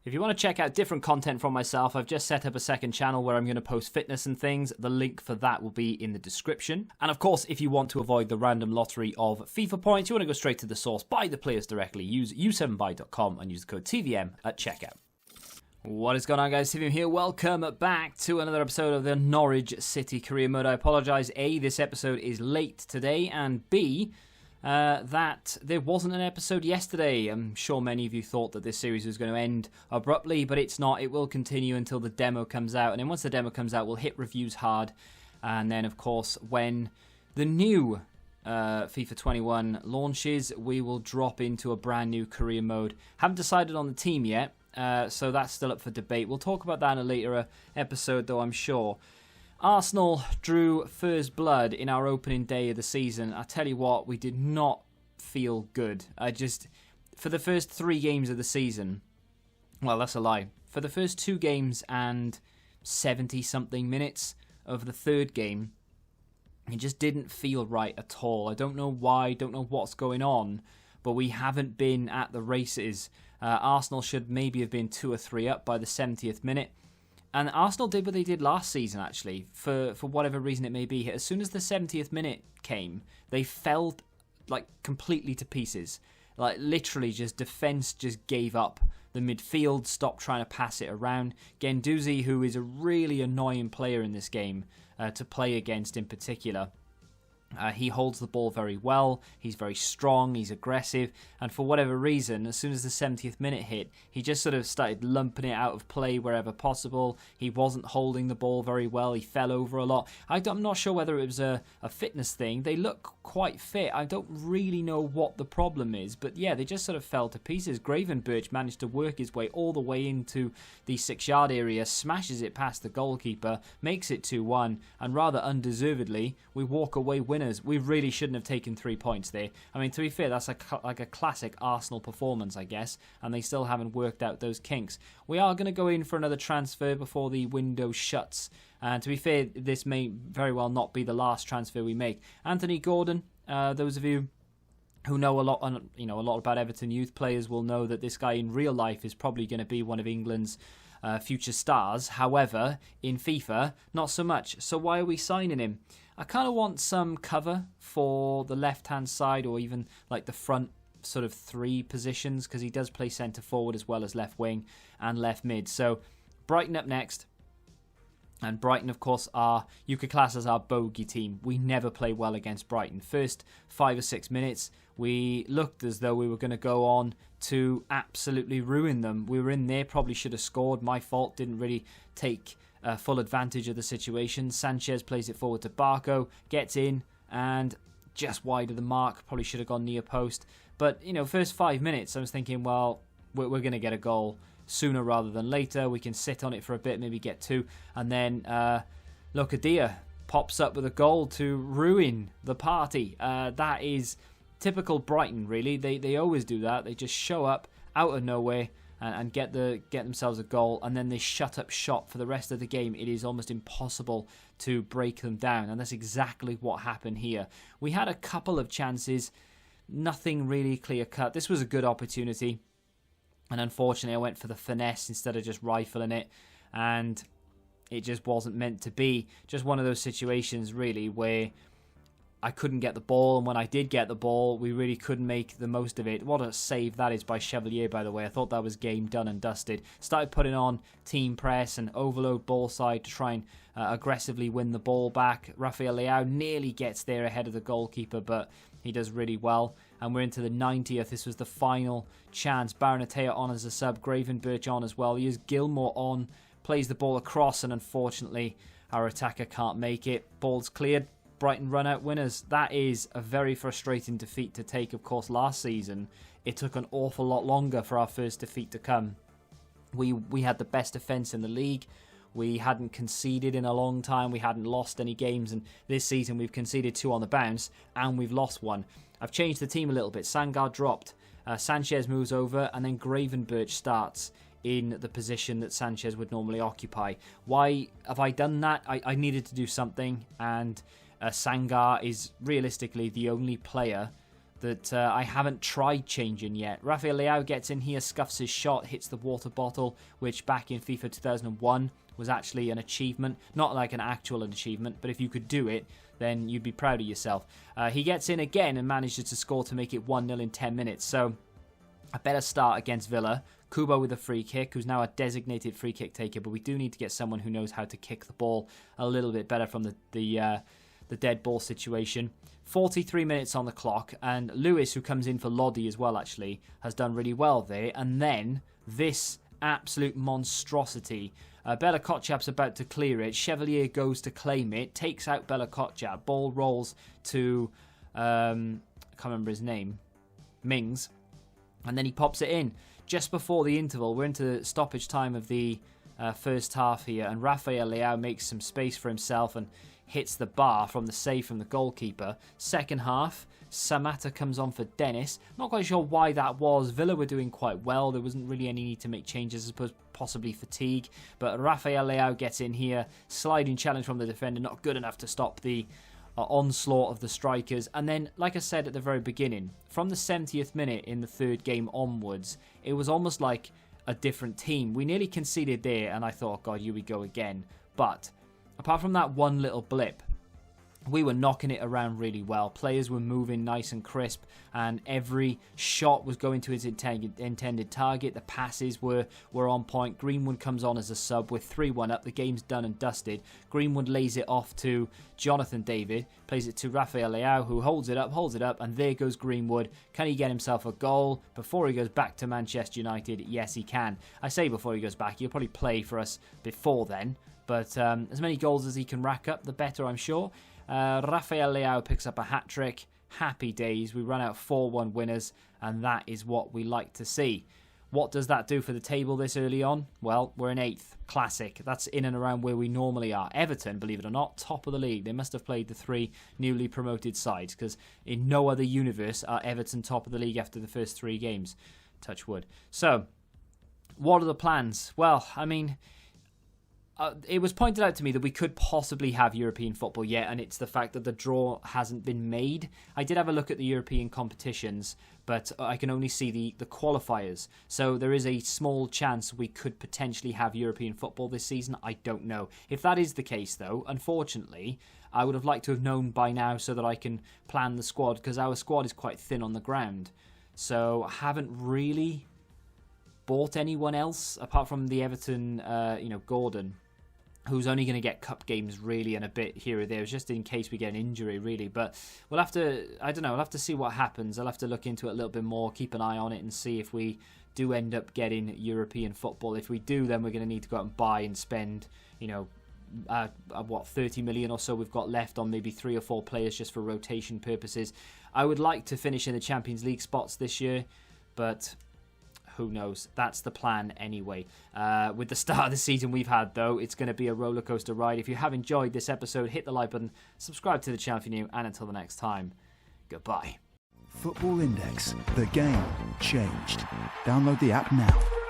If you want to check out different content from myself, I've just set up a second channel where I'm going to post fitness and things. The link for that will be in the description. And of course, if you want to avoid the random lottery of FIFA points, you want to go straight to the source, buy the players directly, use u7buy.com and use the code TVM at checkout. What is going on, guys? TVM here. Welcome back to another episode of the Norwich City career mode. I apologise, A, this episode is late today, and B, that there wasn't an episode yesterday. I'm sure many of you thought that this series was going to end abruptly, but it's not. It will continue until the demo comes out, and then once the demo comes out, we'll hit reviews hard, and then, of course, when the new FIFA 21 launches, we will drop into a brand new career mode. Haven't decided on the team yet, so that's still up for debate. We'll talk about that in a later episode, though, I'm sure. Arsenal drew first blood in our opening day of the season. I tell you what, we did not feel good. For the first 3 games of the season, well, that's a lie. For the first 2 games and 70-something minutes of the third game, it just didn't feel right at all. I don't know why, don't know what's going on, but we haven't been at the races. Arsenal should maybe have been 2 or 3 up by the 70th minute. And Arsenal did what they did last season, actually, for whatever reason it may be. As soon as the 70th minute came, they fell like completely to pieces. Like literally just defence just gave up. The midfield stopped trying to pass it around. Guendouzi, who is a really annoying player in this game to play against in particular. He holds the ball very well, he's very strong, he's aggressive, and for whatever reason, as soon as the 70th minute hit, he just sort of started lumping it out of play wherever possible. He wasn't holding the ball very well, he fell over a lot. I'm not sure whether it was a fitness thing. They look quite fit. I don't really know what the problem is, but yeah, they just sort of fell to pieces. Gravenberch managed to work his way all the way into the 6-yard area, smashes it past the goalkeeper, makes it 2-1, and rather undeservedly, we walk away winners. We really shouldn't have taken 3 points there. I mean, to be fair, that's like a classic Arsenal performance, I guess, and they still haven't worked out those kinks. We are going to go in for another transfer before the window shuts, and to be fair, this may very well not be the last transfer we make. Anthony Gordon, those of you who know a lot about Everton youth players will know that this guy in real life is probably going to be one of England's future stars. However, in FIFA, not so much. So why are we signing him? I kind of want some cover for the left-hand side or even like the front sort of 3 positions, because he does play centre forward as well as left wing and left mid. So Brighton up next. And Brighton, of course, you could class as our bogey team. We never play well against Brighton. First 5 or 6 minutes, we looked as though we were going to go on to absolutely ruin them. We were in there, probably should have scored. My fault, didn't really take full advantage of the situation. Sanchez plays it forward to Barco, gets in, and just wide of the mark. Probably should have gone near post. But, first 5 minutes, I was thinking, well, we're going to get a goal sooner rather than later. We can sit on it for a bit, maybe get 2, and then Locadia pops up with a goal to ruin the party. That is typical Brighton, really. They always do that. They just show up out of nowhere and get themselves a goal, and then they shut up shop for the rest of the game. It is almost impossible to break them down, and that's exactly what happened here. We had a couple of chances, nothing really clear-cut. This was a good opportunity, and unfortunately I went for the finesse instead of just rifling it, and it just wasn't meant to be. Just one of those situations, really, where I couldn't get the ball, and when I did get the ball, we really couldn't make the most of it. What a save that is by Chevalier, by the way. I thought that was game done and dusted. Started putting on team press and overload ball side to try and aggressively win the ball back. Rafael Leao nearly gets there ahead of the goalkeeper, but he does really well. And we're into the 90th. This was the final chance. Barrenettea on as a sub. Gravenberch on as well. Here's Gilmore on. Plays the ball across, and unfortunately, our attacker can't make it. Ball's cleared. Brighton run out winners. That is a very frustrating defeat to take. Of course, last season, it took an awful lot longer for our first defeat to come. We had the best defence in the league. We hadn't conceded in a long time. We hadn't lost any games. And this season, we've conceded 2 on the bounce, and we've lost 1. I've changed the team a little bit. Sangard dropped. Sanchez moves over, and then Gravenberch starts in the position that Sanchez would normally occupy. Why have I done that? I needed to do something, and Sangar is realistically the only player that I haven't tried changing yet. Rafael Leao gets in here, scuffs his shot, hits the water bottle, which back in FIFA 2001 was actually an achievement. Not like an actual achievement, but if you could do it, then you'd be proud of yourself. He gets in again and manages to score to make it 1-0 in 10 minutes. So a better start against Villa. Kubo with a free kick, who's now a designated free kick taker, but we do need to get someone who knows how to kick the ball a little bit better from the dead ball situation. 43 minutes on the clock, and Lewis, who comes in for Lodi as well, actually, has done really well there. And then this absolute monstrosity. Bella Kotchap's about to clear it. Chevalier goes to claim it, takes out Bella Kotchap. Ball rolls to, I can't remember his name, Mings. And then he pops it in. Just before the interval, we're into stoppage time of the first half here, and Rafael Leao makes some space for himself and hits the bar from the save from the goalkeeper. Second half, Samatta comes on for Dennis. Not quite sure why that was. Villa were doing quite well. There wasn't really any need to make changes, I suppose possibly fatigue. But Rafael Leao gets in here. Sliding challenge from the defender, not good enough to stop the onslaught of the strikers. And then, like I said at the very beginning, from the 70th minute in the third game onwards, it was almost like a different team. We nearly conceded there, and I thought, oh God, here we go again. But apart from that one little blip, we were knocking it around really well. Players were moving nice and crisp, and every shot was going to its intended target. The passes were on point. Greenwood comes on as a sub with 3-1 up. The game's done and dusted. Greenwood lays it off to Jonathan David, plays it to Rafael Leao, who holds it up, and there goes Greenwood. Can he get himself a goal before he goes back to Manchester United? Yes, he can. I say before he goes back. He'll probably play for us before then, but as many goals as he can rack up, the better, I'm sure. Rafael Leao picks up a hat-trick. Happy days. We run out 4-1 winners, and that is what we like to see. What does that do for the table this early on? Well, we're in 8th. Classic. That's in and around where we normally are. Everton, believe it or not, top of the league. They must have played the 3 newly promoted sides, because in no other universe are Everton top of the league after the first 3 games. Touch wood. So, what are the plans? Well, I mean, it was pointed out to me that we could possibly have European football yet, and it's the fact that the draw hasn't been made. I did have a look at the European competitions, but I can only see the qualifiers. So there is a small chance we could potentially have European football this season. I don't know. If that is the case, though, unfortunately, I would have liked to have known by now so that I can plan the squad, because our squad is quite thin on the ground. So I haven't really bought anyone else apart from the Everton, Gordon, who's only going to get cup games really and a bit here or there, just in case we get an injury really. But we'll have to, we'll have to see what happens. I'll have to look into it a little bit more, keep an eye on it, and see if we do end up getting European football. If we do, then we're going to need to go out and buy and spend, 30 million or so we've got left on maybe 3 or 4 players just for rotation purposes. I would like to finish in the Champions League spots this year, but who knows? That's the plan anyway. With the start of the season we've had, though, it's going to be a roller coaster ride. If you have enjoyed this episode, hit the like button, subscribe to the channel if you're new, and until the next time, goodbye. Football Index. The game changed. Download the app now.